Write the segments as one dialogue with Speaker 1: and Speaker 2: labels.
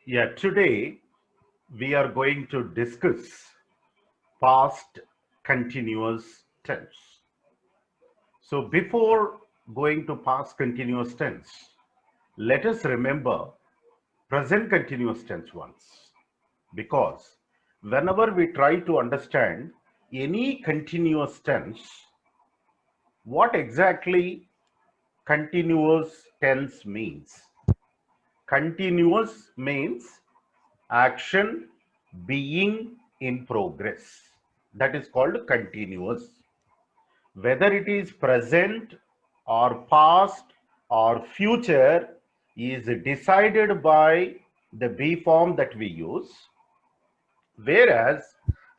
Speaker 1: Yeah, today we are going to discuss past continuous tense. So before going to past continuous tense, let us remember present continuous tense once. Because whenever we try to understand any continuous tense, what exactly continuous tense means? Continuous means action being in progress. That is called continuous. Whether it is present or past or future is decided by the be form that we use. Whereas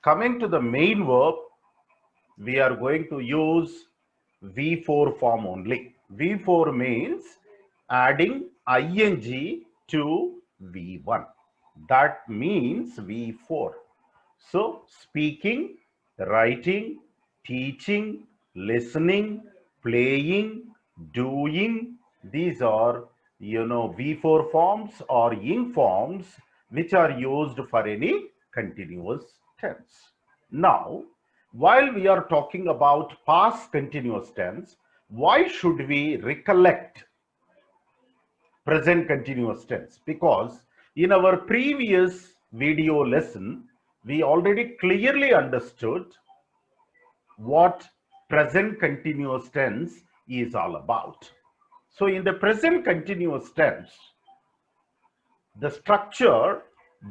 Speaker 1: coming to the main verb, we are going to use V4 form only. V4 means adding ing to V1. That means V4. So speaking, writing, teaching, listening, playing, doing, these are V4 forms or ing forms which are used for any continuous tense. Now, while we are talking about past continuous tense, why should we recollect present continuous tense? Because in our previous video lesson, we already clearly understood what present continuous tense is all about. So in the present continuous tense, the structure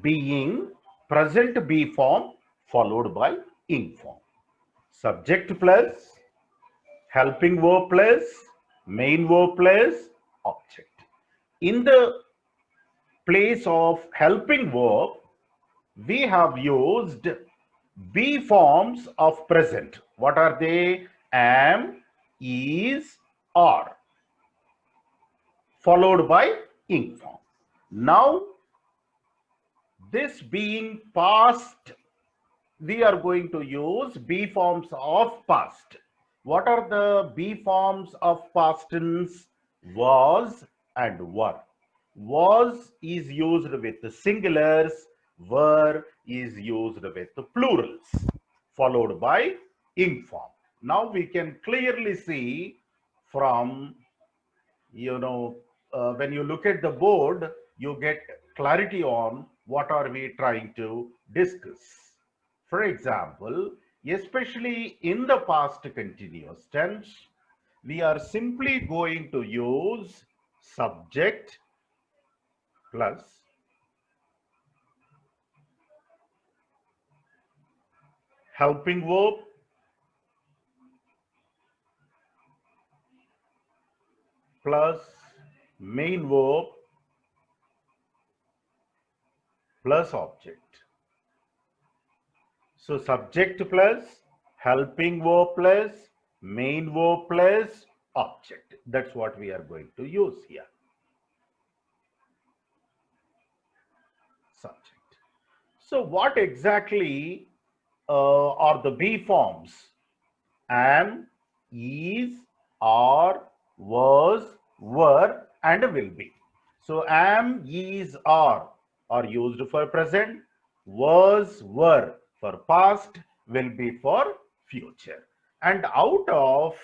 Speaker 1: being present be form followed by ing form. Subject plus helping verb plus main verb plus object. In the place of helping verb, we have used be forms of present. What are they? Am, is, are, followed by ing form. Now, this being past, we are going to use be forms of past. What are the be forms of past tense? Was and were. Was is used with the singulars, were is used with the plurals, followed by ing form. Now we can clearly see from, when you look at the board, you get clarity on what are we trying to discuss. For example, especially in the past continuous tense, we are simply going to use subject plus helping verb plus main verb plus object. So subject plus helping verb plus main verb plus object. That's what we are going to use here. Subject. So what exactly are the be forms? Am, is, are, was, were, and will be. So am, is, are used for present, was, were for past, will be for future. And out of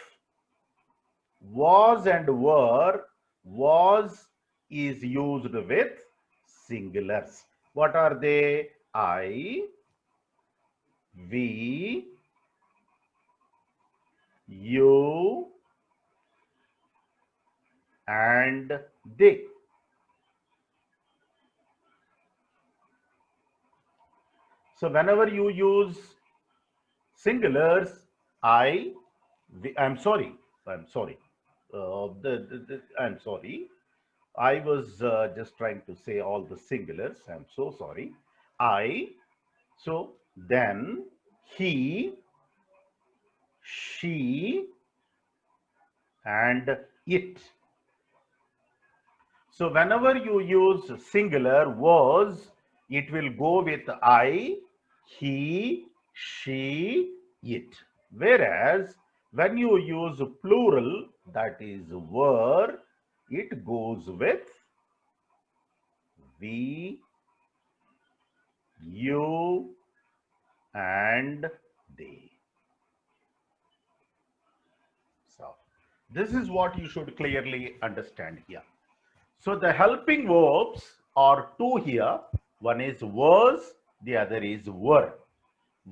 Speaker 1: was and were, was is used with singulars. What are they? I, we, you, and they. So whenever you use singulars, I, I'm sorry, I'm sorry. I'm sorry. I was just trying to say all the singulars. I'm so sorry. I, so then he, she, and it. So whenever you use singular was, it will go with I, he, she, it. Whereas when you use plural, that is were, it goes with we, you and they. So this is what you should clearly understand here. So the helping verbs are two here. One is was, the other is were.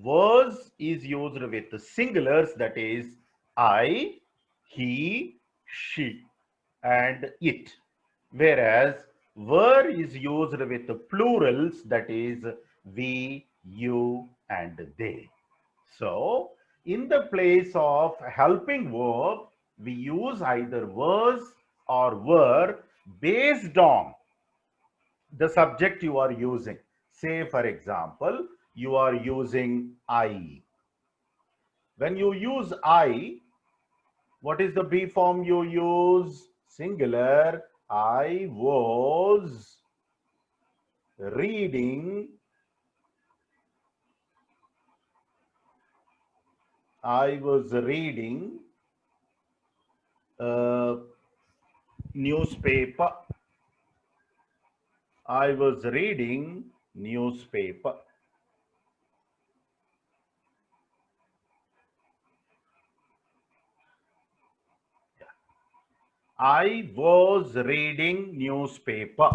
Speaker 1: Was is used with the singulars, that is I, he, she, and it. Whereas were is used with the plurals, that is we, you, and they. So in the place of helping verb, we use either was or were based on the subject you are using. Say, for example, you are using I. When you use I, what is the be form you use? Singular. I was reading. I was reading newspaper. I was reading newspaper. I was reading newspaper.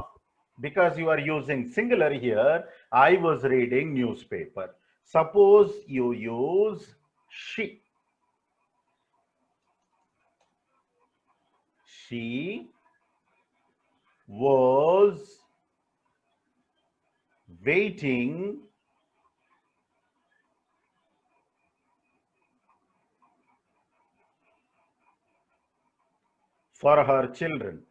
Speaker 1: Because you are using singular here, I was reading newspaper. Suppose you use she. She was waiting for her children.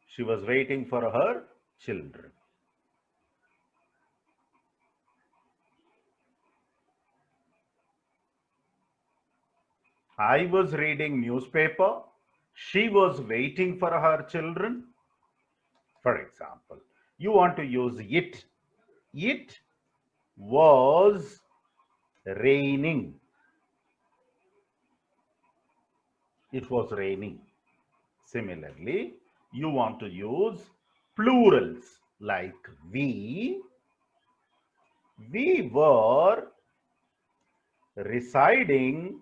Speaker 1: She was waiting for her children. I was reading newspaper. She was waiting for her children. For example, you want to use it. It was raining. It was raining. Similarly, you want to use plurals like we were residing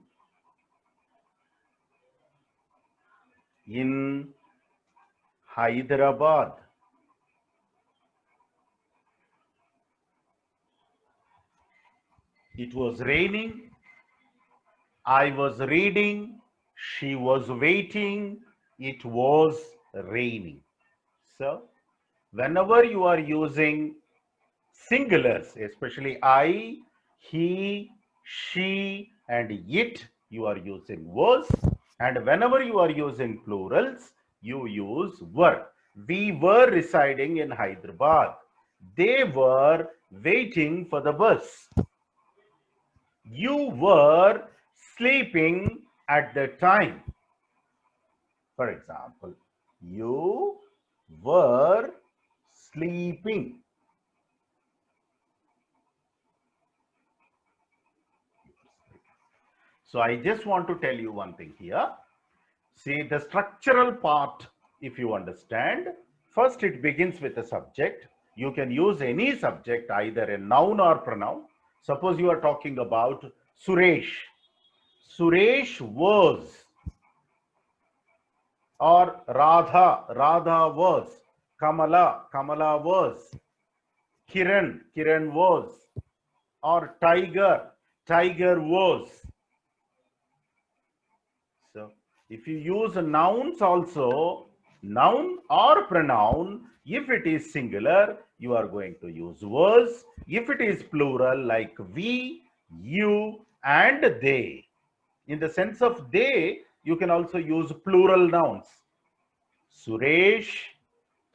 Speaker 1: in Hyderabad. It was raining. I was reading. She was waiting. It was raining. So, whenever you are using singulars, especially I, he, she, and it, you are using was. And whenever you are using plurals, you use were. We were residing in Hyderabad. They were waiting for the bus. You were sleeping at the time. For example, you were sleeping. So I just want to tell you one thing here. See, the structural part, if you understand, first it begins with a subject. You can use any subject, either a noun or pronoun. Suppose you are talking about Suresh. Suresh was. Or Radha, Radha was. Kamala, Kamala was. Kiran, Kiran was. Or Tiger, Tiger was. So if you use nouns also, noun or pronoun, if it is singular, you are going to use was. If it is plural, like we, you, and they. In the sense of they, you can also use plural nouns. Suresh,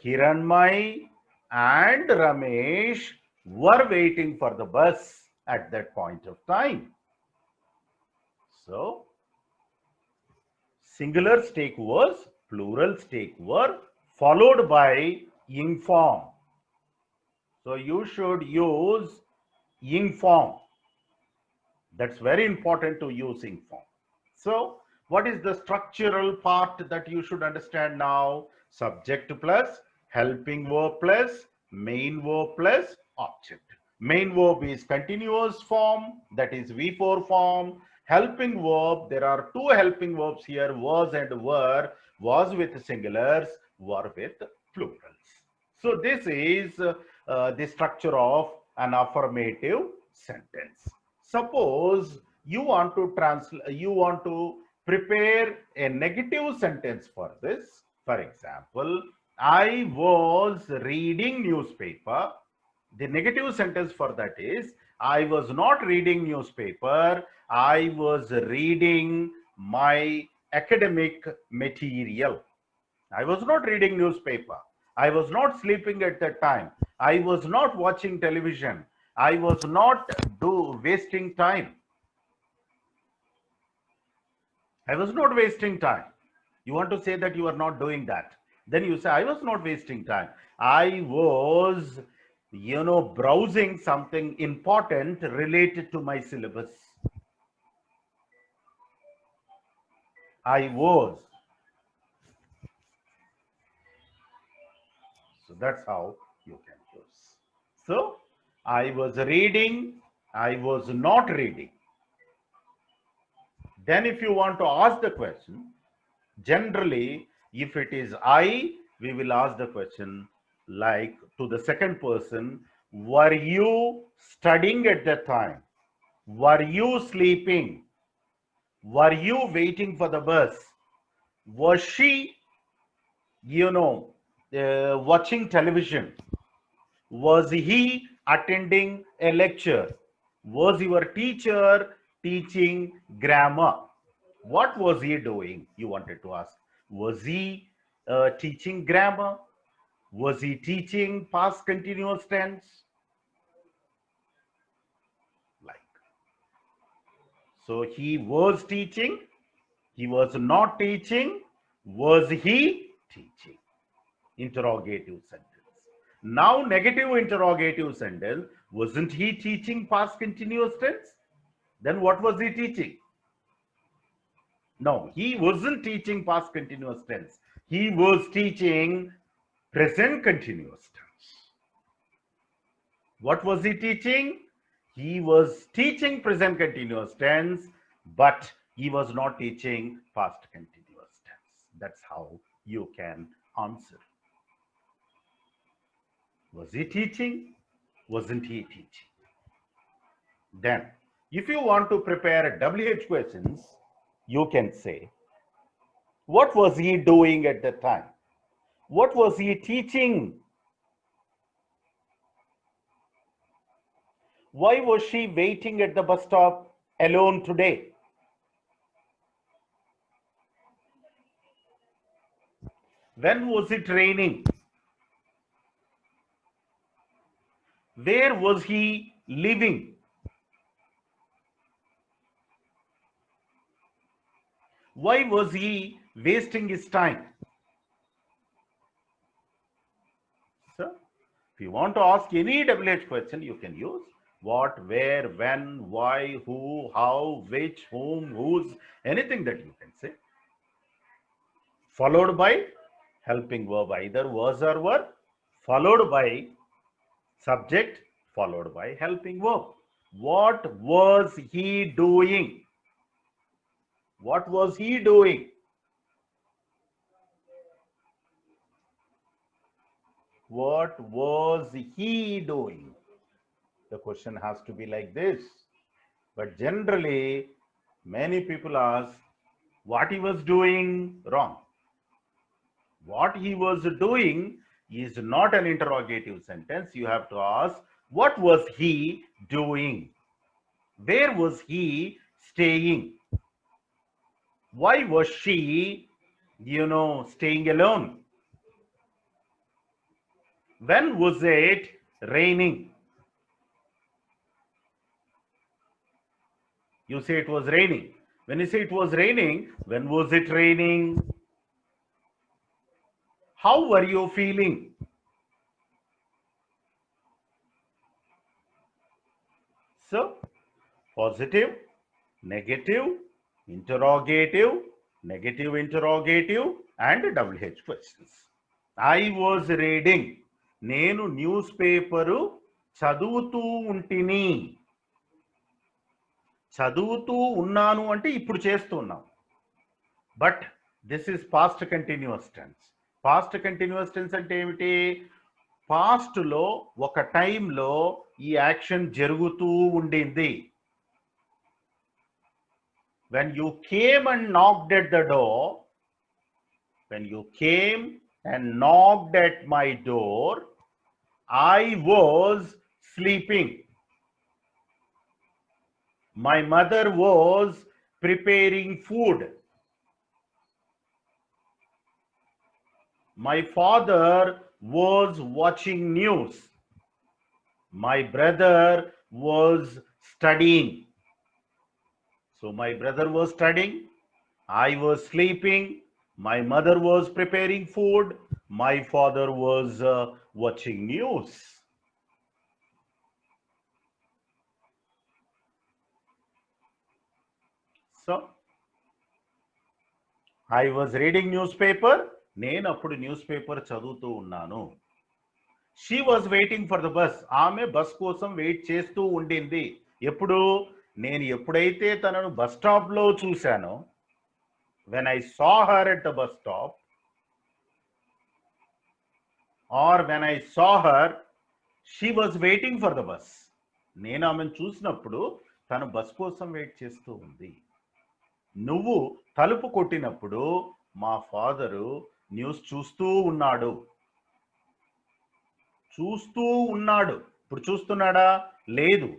Speaker 1: Kiranmai, and Ramesh were waiting for the bus at that point of time. So, singulars take was, plurals take were, followed by ing form. So you should use ing form. That's very important to use ing form. So what is the structural part that you should understand now? Subject plus helping verb plus main verb plus object. Main verb is continuous form, that is V4 form. Helping verb, there are two helping verbs here, was and were. Was with singulars, were with plurals. So this is the structure of an affirmative sentence. Suppose you want to prepare a negative sentence for this. For example, I was reading newspaper. The negative sentence for that is, I was not reading newspaper. I was reading my academic material. I was not reading newspaper. I was not sleeping at that time. I was not watching television. I was not wasting time. I was not wasting time. You want to say that you are not doing that. Then you say, I was not wasting time. I was, browsing something important related to my syllabus. I was. So that's how you can use. So I was reading, I was not reading. Then if you want to ask the question, generally, if it is I, we will ask the question like to the second person, were you studying at that time? Were you sleeping? Were you waiting for the bus? Was she, watching television? Was he attending a lecture? Was your teacher teaching grammar? What was he doing? You wanted to ask. Was he teaching grammar? Was he teaching past continuous tense? Like, so he was teaching, he was not teaching, was he teaching? Interrogative sentence. Now, negative interrogative sentence, wasn't he teaching past continuous tense? Then what was he teaching? No, he wasn't teaching past continuous tense. He was teaching present continuous tense. What was he teaching? He was teaching present continuous tense, but he was not teaching past continuous tense. That's how you can answer. Was he teaching? Wasn't he teaching? Then, if you want to prepare WH questions, you can say, what was he doing at that time? What was he teaching? Why was she waiting at the bus stop alone today? When was it raining? Where was he living? Why was he wasting his time? So, if you want to ask any WH question, you can use what, where, when, why, who, how, which, whom, whose, anything that you can say. Followed by helping verb, either was or were, followed by subject, followed by helping verb. What was he doing? What was he doing? What was he doing? The question has to be like this. But generally, many people ask what he was doing. Wrong. What he was doing is not an interrogative sentence. You have to ask, what was he doing? Where was he staying? Why was she, staying alone? When was it raining? You say it was raining. When you say it was raining, when was it raining? How were you feeling? So, positive, negative, interrogative, negative interrogative, and WH questions. I was reading, నేను newspaper చదువుతూ ఉంటిని. చదువుతూ ఉన్నాను అంటే ఇప్పుడు చేస్తున్నాం. But this is past continuous tense. Past continuous tense అంటే ఏమిటి? పాస్ట్ లో ఒక టైంలో ఈ యాక్షన్ జరుగుతూ ఉండింది. when you came and knocked at the door, when you came and knocked at my door, I was sleeping. My mother was preparing food. My father was watching news. My brother was studying. So my brother was studying, I was sleeping, my mother was preparing food, my father was watching news. So I was reading newspaper, నేను అప్పుడు news paper చదువుతూ ఉన్నాను. She was waiting for the bus, ఆమె bus కోసం wait చేస్తూ ఉండింది. ఎప్పుడు? నేను ఎప్పుడైతే తనను బస్ స్టాప్ లో చూశానో, when I saw her at the bus stop, or when I saw her, she was waiting for the bus. నేను ఆమెను చూసినప్పుడు తను బస్ కోసం వెయిట్ చేస్తూ ఉంది. నువ్వు తలుపు కొట్టినప్పుడు మా ఫాదరు న్యూస్ చూస్తూ ఉన్నాడు. చూస్తూ ఉన్నాడు. ఇప్పుడు చూస్తున్నాడా? లేదు.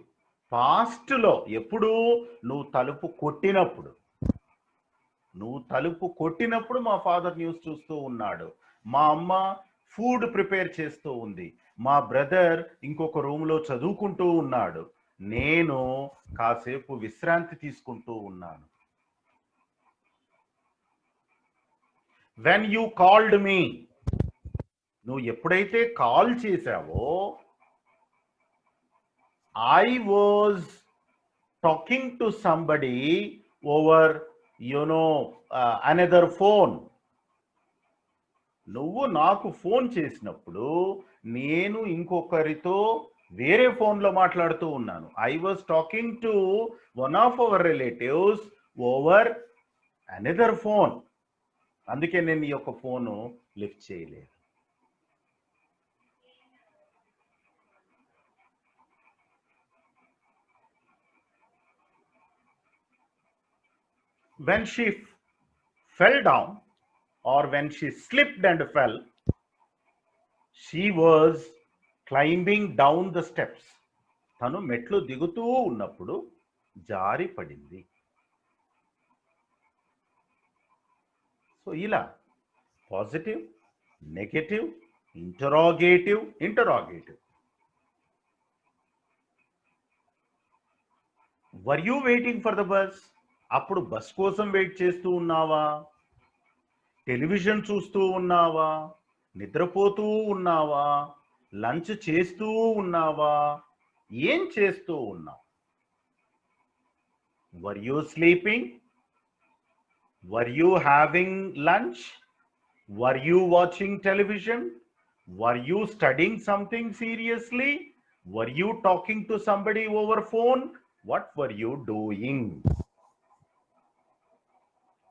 Speaker 1: పాస్ట్ లో ఎప్పుడు? నువ్వు తలుపు కొట్టినప్పుడు. నువ్వు తలుపు కొట్టినప్పుడు మా ఫాదర్ న్యూస్ చూస్తూ ఉన్నాడు. మా అమ్మ ఫుడ్ ప్రిపేర్ చేస్తూ ఉంది. మా బ్రదర్ ఇంకొక రూమ్ లో చదువుకుంటూ ఉన్నాడు. నేను కాసేపు విశ్రాంతి తీసుకుంటూ ఉన్నాను. వెన్ యూ కాల్డ్ మీ, నువ్వు ఎప్పుడైతే కాల్ చేశావో, I was talking to somebody over another phone. నువ్వు నాకు ఫోన్ చేసినప్పుడు నేను ఇంకొకరితో వేరే ఫోన్లో మాట్లాడుతూ ఉన్నాను. I was talking to one of our relatives over another phone. అందుకే నేను ఈ యొక్క ఫోను లిఫ్ట్ చేయలేదు. When she fell down, or when she slipped and fell, she was climbing down the steps. తను మెట్లు దిగుతూ ఉన్నప్పుడు జారి పడింది. సో ఇలా positive, negative, interrogative, interrogative. Were you waiting for the bus? అప్పుడు బస్ కోసం వెయిట్ చేస్తూ ఉన్నావా? టెలివిజన్ చూస్తూ ఉన్నావా? నిద్రపోతూ ఉన్నావా? లంచ్ చేస్తూ ఉన్నావా? ఏం చేస్తూ ఉన్నావు? Were you sleeping? Were you having lunch? Were you watching television? Were you studying something seriously? Were you talking to somebody over phone? What were you doing?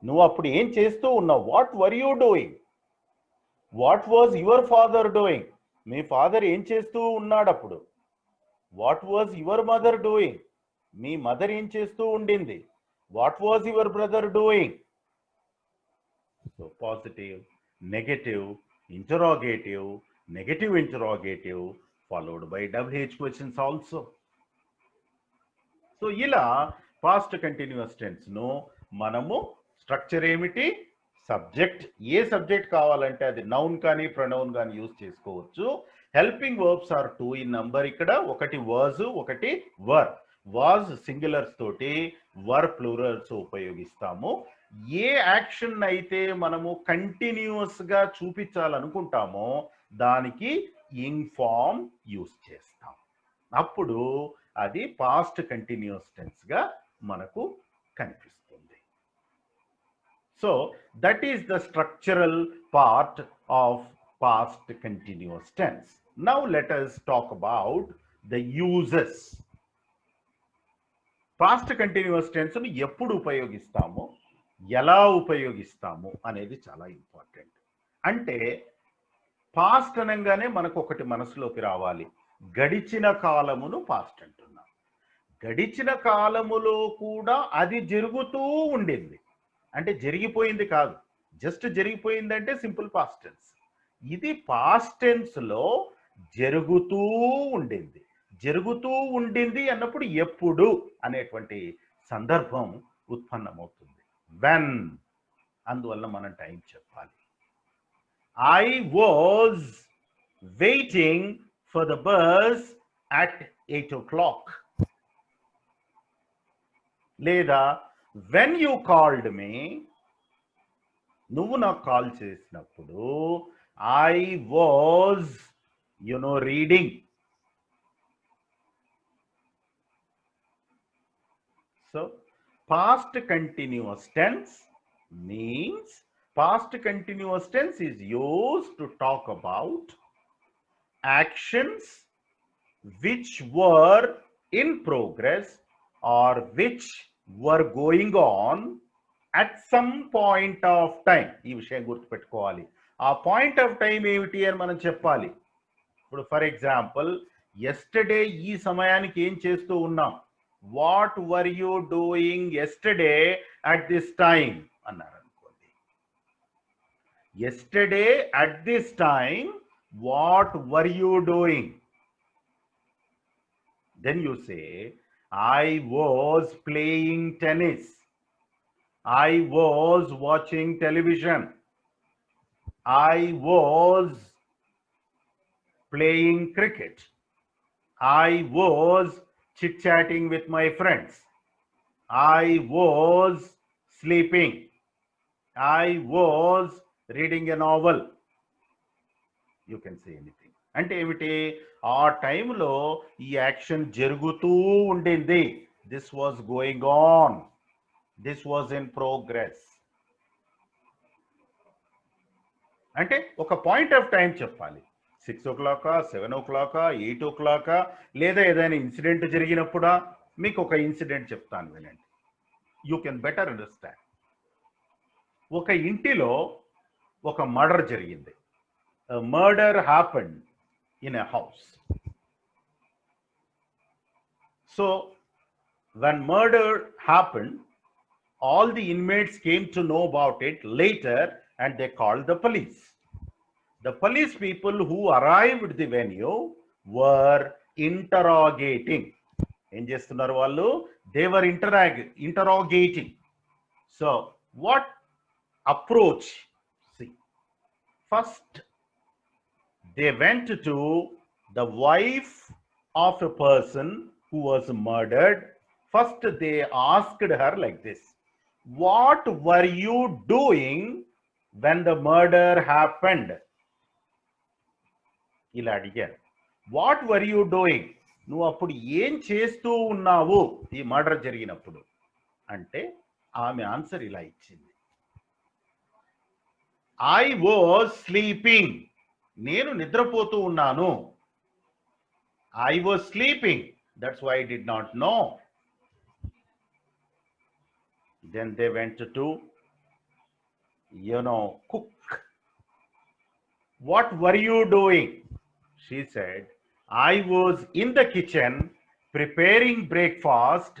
Speaker 1: నువ్వు అప్పుడు ఏం చేస్తూ ఉన్నావు? What were you doing? What was your father doing? Me father ఏం చేస్తూ ఉన్నాడు అప్పుడు? What was your mother doing? Me mother ఏం చేస్తూ ఉండింది? What was your brother doing? So positive, negative, interrogative, negative interrogative, followed by WH questions also. So ఇలా past continuous tense ను మనము స్ట్రక్చర్ ఏమిటి? సబ్జెక్ట్. ఏ సబ్జెక్ట్ కావాలంటే అది నౌన్ కానీ ప్రొనౌన్ కానీ యూజ్ చేసుకోవచ్చు. Helping verbs are 2 in number. ఇక్కడ ఒకటి వాజ్, ఒకటి వర్. వాజ్ సింగులర్స్ తోటి, వర్ ప్లూరల్స్ ఉపయోగిస్తాము. ఏ యాక్షన్ అయితే మనము కంటిన్యూస్ గా చూపించాలనుకుంటామో దానికి ఇంగ్ ఫామ్ యూజ్ చేస్తాం. అప్పుడు అది పాస్ట్ కంటిన్యూస్ టెన్స్ గా మనకు కనిపిస్తుంది. So that is the structural part of past continuous tense. Now let us talk about the uses. Past continuous tense ను ఎప్పుడు ఉపయోగిస్తాము, ఎలా ఉపయోగిస్తాము అనేది చాలా ఇంపార్టెంట్. అంటే పాస్ట్ అనగానే మనకు ఒకటి మనసులోకి రావాలి, గడిచిన కాలమును పాస్ట్ అంటున్నాం. గడిచిన కాలములో కూడా అది జరుగుతూ ఉండింది, అంటే జరిగిపోయింది కాదు, జస్ట్ జరిగిపోయిందంటే సింపుల్ పాస్ట్ టెన్స్. ఇది పాస్ట్ టెన్స్ లో జరుగుతూ ఉండింది. జరుగుతూ ఉండింది అన్నప్పుడు ఎప్పుడు అనేటువంటి సందర్భం ఉత్పన్నమవుతుంది, వెన్. అందువల్ల మనం టైం చెప్పాలి. I was waiting for the bus at 8 o'clock. లేదా when you called me, నువ్వు నాకు కాల్ చేసినప్పుడు I was reading. So past continuous tense means, past continuous tense is used to talk about actions which were in progress or which were going on at some point of time. ఈ విషయం గుర్తుపెట్టుకోవాలి. ఆ point of time ఏమిటి అని మనం చెప్పాలి. ఇప్పుడు for example, yesterday ఈ సమయానికి ఏం చేస్తూ ఉన్నాం, what were you doing yesterday at this time అన్నారు అనుకోండి. Yesterday at this time what were you doing? Then you say I was playing tennis. I was watching television. I was playing cricket. I was chit-chatting with my friends. I was sleeping. I was reading a novel. You can say anything. అంటే ఏమిటి, ఆ టైంలో ఈ action జరుగుతూ ఉండింది. This was going on, this was in progress. అంటే ఒక point of time చెప్పాలి. 6 o'clock, 7 o'clock, 8 o'clock, లేదా ఏదైనా ఇన్సిడెంట్ జరిగినప్పుడా. మీకు ఒక ఇన్సిడెంట్ చెప్తాను, వినండి. You can better understand. ఒక ఇంటిలో ఒక మర్డర్ జరిగింది. Murder happened in a house. So when murder happened, all the inmates came to know about it later and they called the police. The police people who arrived at the venue were interrogating. Em chestunnaru vallu? They were interrogating. So what approach? See, first they went to the wife of a person who was murdered. First they asked her like this, what were you doing when the murder happened? ఇలా అడిగారు. What were you doing, నువ్వు అప్పుడు ఏం చేస్తూ ఉన్నావు ఈ murder జరిగినప్పుడు అంటే ఆమె ఆన్సర్ ఇలా ఇచ్చింది, ఐ వాజ్ స్లీపింగ్, నేను నిద్రపోతూ ఉన్నాను. I was sleeping, that's why I did not know. Then they went to cook. What were you doing? She said, I was in the kitchen preparing breakfast.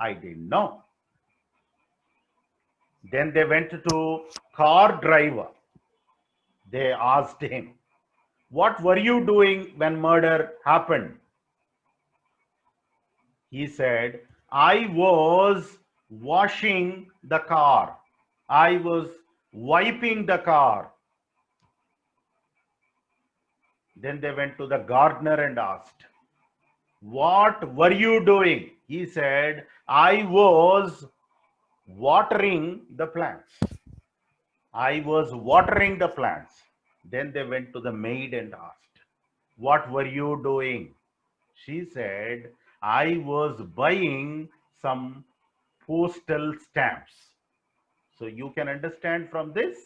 Speaker 1: I didn't know. Then they went to car driver. They asked him, what were you doing when murder happened? He said, I was washing the car. I was wiping the car. Then they went to the gardener and asked, what were you doing? He said, I was watering the plants. I was watering the plants. Then they went to the maid and asked, what were you doing? She said, I was buying some postal stamps. So you can understand from this,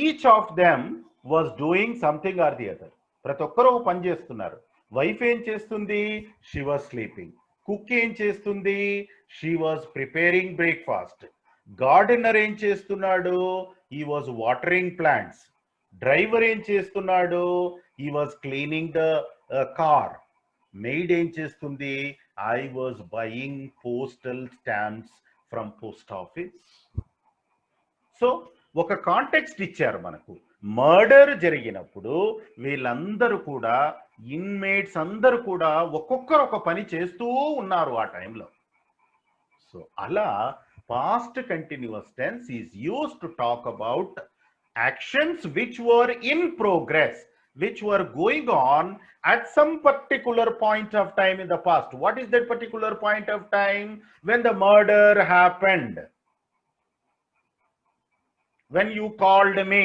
Speaker 1: each of them was doing something or the other. ప్రతి ఒక్కరూ ఒక పని చేస్తున్నారు. Wife ఏం చేస్తుంది? She was sleeping. Cook ఏం చేస్తుంది? She was preparing breakfast. Gardener ఏం చేస్తున్నాడు? He was watering plants. Driver ఏం చేస్తున్నాడు? He was cleaning the car. Maid ఏం చేస్తుంది? I was buying postal stamps from post office. So ఒక కాంటెక్స్ట్ ఇచ్చారు మనకు. మర్డర్ జరిగినప్పుడు వీళ్ళందరూ కూడా, ఇన్మేట్స్ అందరూ కూడా ఒక్కొక్కరు ఒక పని చేస్తూ ఉన్నారు ఆ టైంలో. సో అలా past continuous tense is used to talk about actions which were in progress, which were going on at some particular point of time in the past. What is that particular point of time? When the murder happened, when you called me,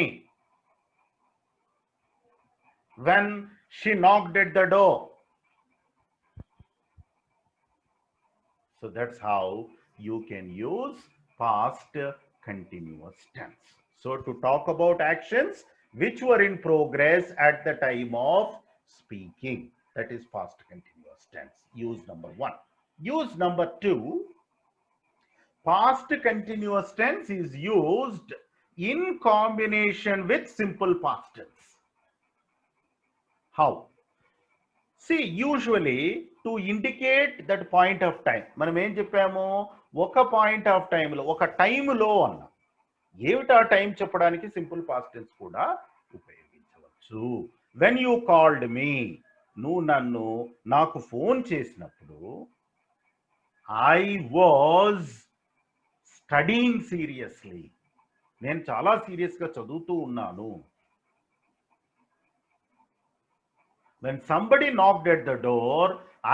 Speaker 1: when she knocked at the door. So that's how you can use past continuous tense. So to talk about actions which were in progress at the time of speaking, that is past continuous tense. Use number 1. Use number 2. Past continuous tense is used in combination with simple past tense. How? See, usually to indicate that point of time, మనం ఏం చెప్పాము? ఒక point of టైంలో, ఒక టైంలో అన్నా. ఏమిటా time చెప్పడానికి సింపుల్ పాస్ట్ టెన్స్ కూడా ఉపయోగించవచ్చు. వెన్ యూ కాల్డ్ మీ, నువ్వు నాకు ఫోన్ చేసినప్పుడు, ఐ వాజ్ స్టడీయింగ్ సీరియస్లీ, నేను చాలా సీరియస్గా చదువుతూ ఉన్నాను. When somebody knocked at the door,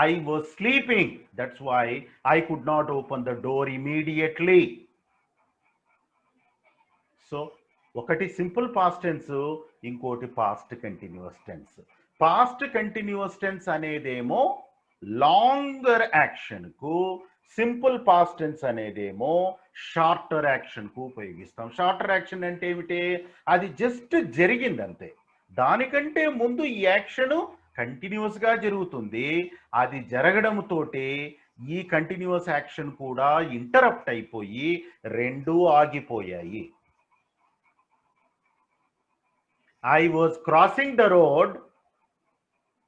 Speaker 1: I was sleeping. That's why I could not open the door immediately. So ఒకటి సింపుల్ పాస్ట్ టెన్స్, ఇంకోటి past continuous tense. Past continuous tense అనేదేమో longer యాక్షన్కు, simple past tense అనేదేమో shorter యాక్షన్కు ఉపయోగిస్తాం. Shorter action అంటే ఏమిటి? అది జస్ట్ జరిగింది అంతే. దానికంటే ముందు ఈ యాక్షన్ కంటిన్యూస్గా జరుగుతుంది. అది జరగడంతో ఈ కంటిన్యూస్ యాక్షన్ కూడా ఇంటరప్ట్ అయిపోయి రెండూ ఆగిపోయాయి. I was crossing the road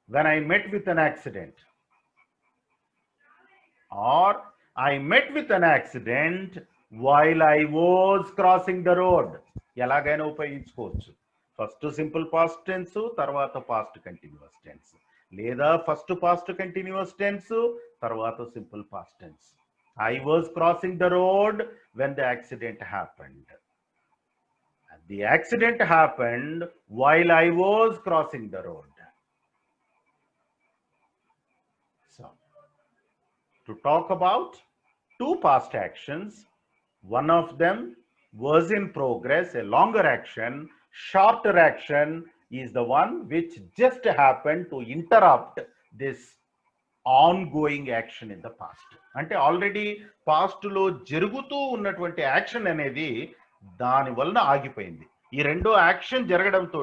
Speaker 1: when I met with an accident. Or I met with an accident while I was crossing the road. ఎలాగైనా ఉపయోగించుకోవచ్చు. ఫస్ట్ సింపుల్ పాస్ట్ టెన్స్, తర్వాత పాస్ట్ కంటిన్యూస్ టెన్స్, లేదా first past continuous tense, తర్వాత simple past tense. I was crossing the road when the accident happened. The accident happened while I was crossing the road. So, to talk about two past actions, one of them was in progress, a longer action. Shorter action is the one which just happened to interrupt this ongoing action in the past. అంటే already past లో జరుగుతూ ఉన్నటువంటి action అనేది దాని వలన ఆగిపోయింది. ఈ రెండో యాక్షన్ జరగడంతో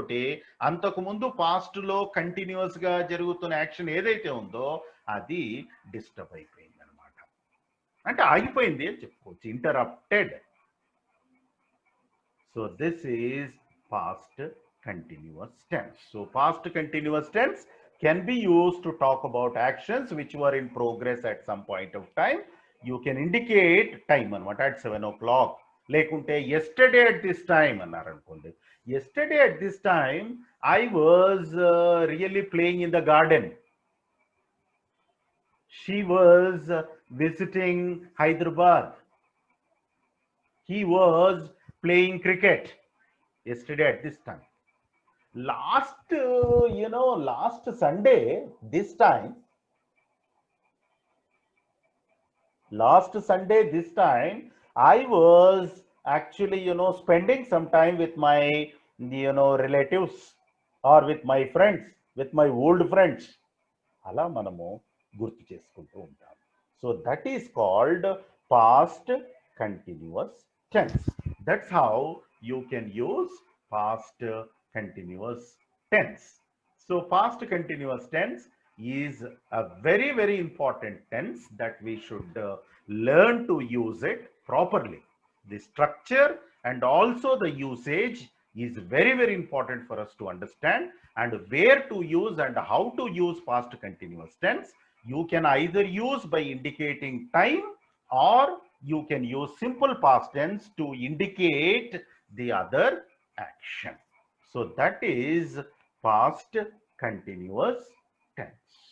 Speaker 1: అంతకు ముందు పాస్ట్ లో కంటిన్యూస్ గా జరుగుతున్న యాక్షన్ ఏదైతే ఉందో అది డిస్టర్బ్ అయిపోయింది అనమాట. అంటే ఆగిపోయింది అని చెప్పుకోవచ్చు, interrupted. So this is past continuous tense. So past continuous tense can be used to talk about actions which were in progress at some point of time. You can indicate time anamata at 7 o'clock. లేకుంటే yesterday at this time అన్నారు అనుకోండి. Yesterday at this time I was really playing in the garden. She was visiting Hyderabad. He was playing cricket yesterday at this time. Last Sunday this time, I was actually spending some time with my relatives or with my friends, with my old friends. అలా మనము గుర్తు చేసుకుంటూ ఉంటాం. So that is called past continuous tense. That's how you can use past continuous tense. So past continuous tense is a very, very important tense that we should learn to use it properly. The structure and also the usage is very, very important for us to understand, and where to use and how to use past continuous tense. You can either use by indicating time, or you can use simple past tense to indicate the other action. So that is past continuous tense.